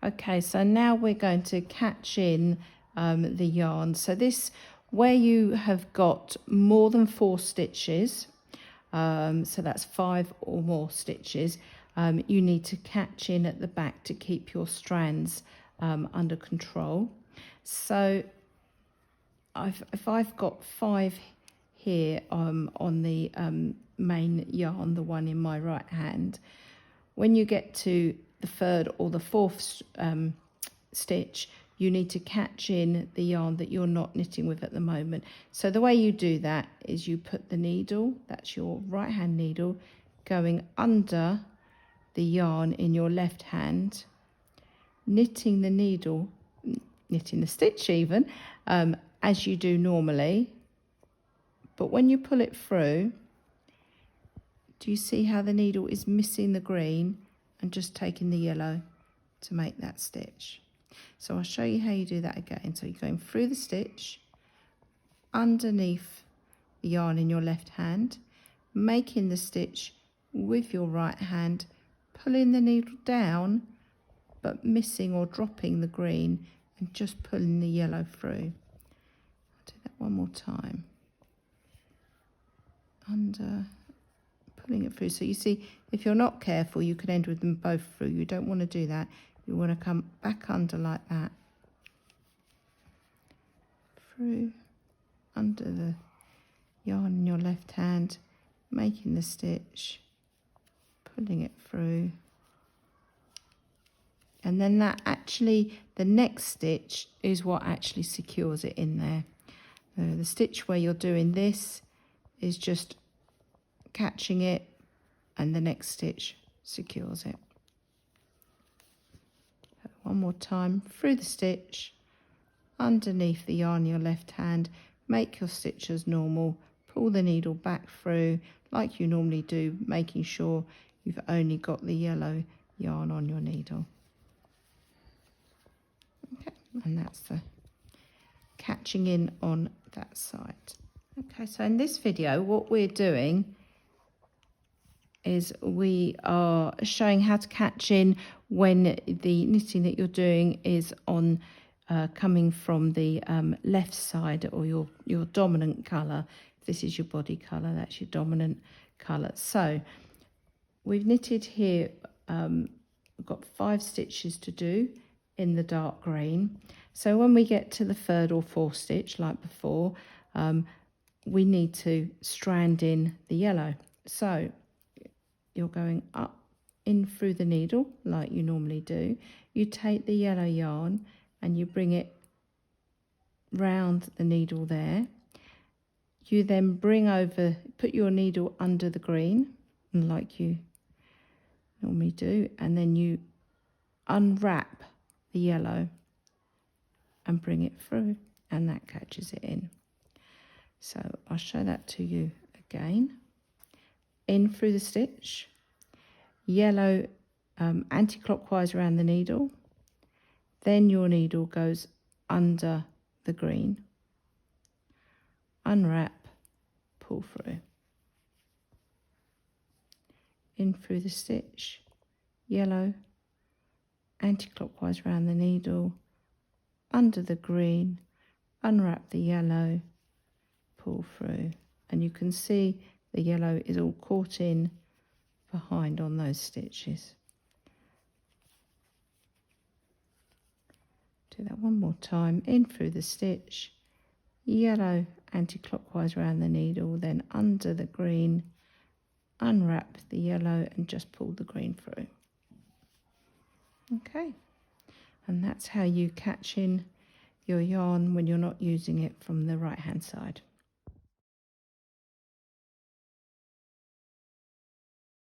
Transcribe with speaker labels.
Speaker 1: Okay, so now we're going to catch in the yarn. So this, where you have got more than 4 stitches, so that's 5 or more stitches, you need to catch in at the back to keep your strands under control. So if I've got 5 here on the main yarn, the one in my right hand, when you get to the 3rd or the 4th stitch, you need to catch in the yarn that you're not knitting with at the moment. So the way you do that is you put the needle, that's your right hand needle, going under the yarn in your left hand, knitting the needle, knitting the stitch even, as you do normally. But when you pull it through, do you see how the needle is missing the green and just taking the yellow to make that stitch? So I'll show you how you do that again. So you're going through the stitch, underneath the yarn in your left hand, making the stitch with your right hand, pulling the needle down, but missing or dropping the green and just pulling the yellow through. I'll do that one more time. Under, pulling it through. So you see, if you're not careful, you could end with them both through. You don't want to do that. You want to come back under like that, through, under the yarn in your left hand, making the stitch, pulling it through, and then that actually, the next stitch is what actually secures it in there. The stitch where you're doing this is just catching it, and the next stitch secures it. One more time, through the stitch, underneath the yarn in your left hand, make your stitch as normal, pull the needle back through like you normally do, making sure you've only got the yellow yarn on your needle. Okay, and that's the catching in on that side. Okay, so in this video, what we're doing is we are showing how to catch in when the knitting that you're doing is on coming from the left side, or your dominant colour. If this is your body colour, that's your dominant colour. So we've knitted here, we've got 5 stitches to do in the dark green. So when we get to the 3rd or 4th stitch, like before, we need to strand in the yellow. So you're going up in through the needle like you normally do. You take the yellow yarn and you bring it round the needle there. You then bring over, put your needle under the green like you normally do, and then you unwrap the yellow and bring it through, and that catches it in. So I'll show that to you again. In through the stitch, yellow anti-clockwise around the needle, then your needle goes under the green, unwrap, pull through. In through the stitch, yellow anti-clockwise around the needle, under the green, unwrap the yellow, pull through, and you can see the yellow is all caught in behind on those stitches. Do that one more time. In through the stitch, yellow anti-clockwise around the needle, then under the green, unwrap the yellow and just pull the green through. Okay, and that's how you catch in your yarn when you're not using it from the right hand side.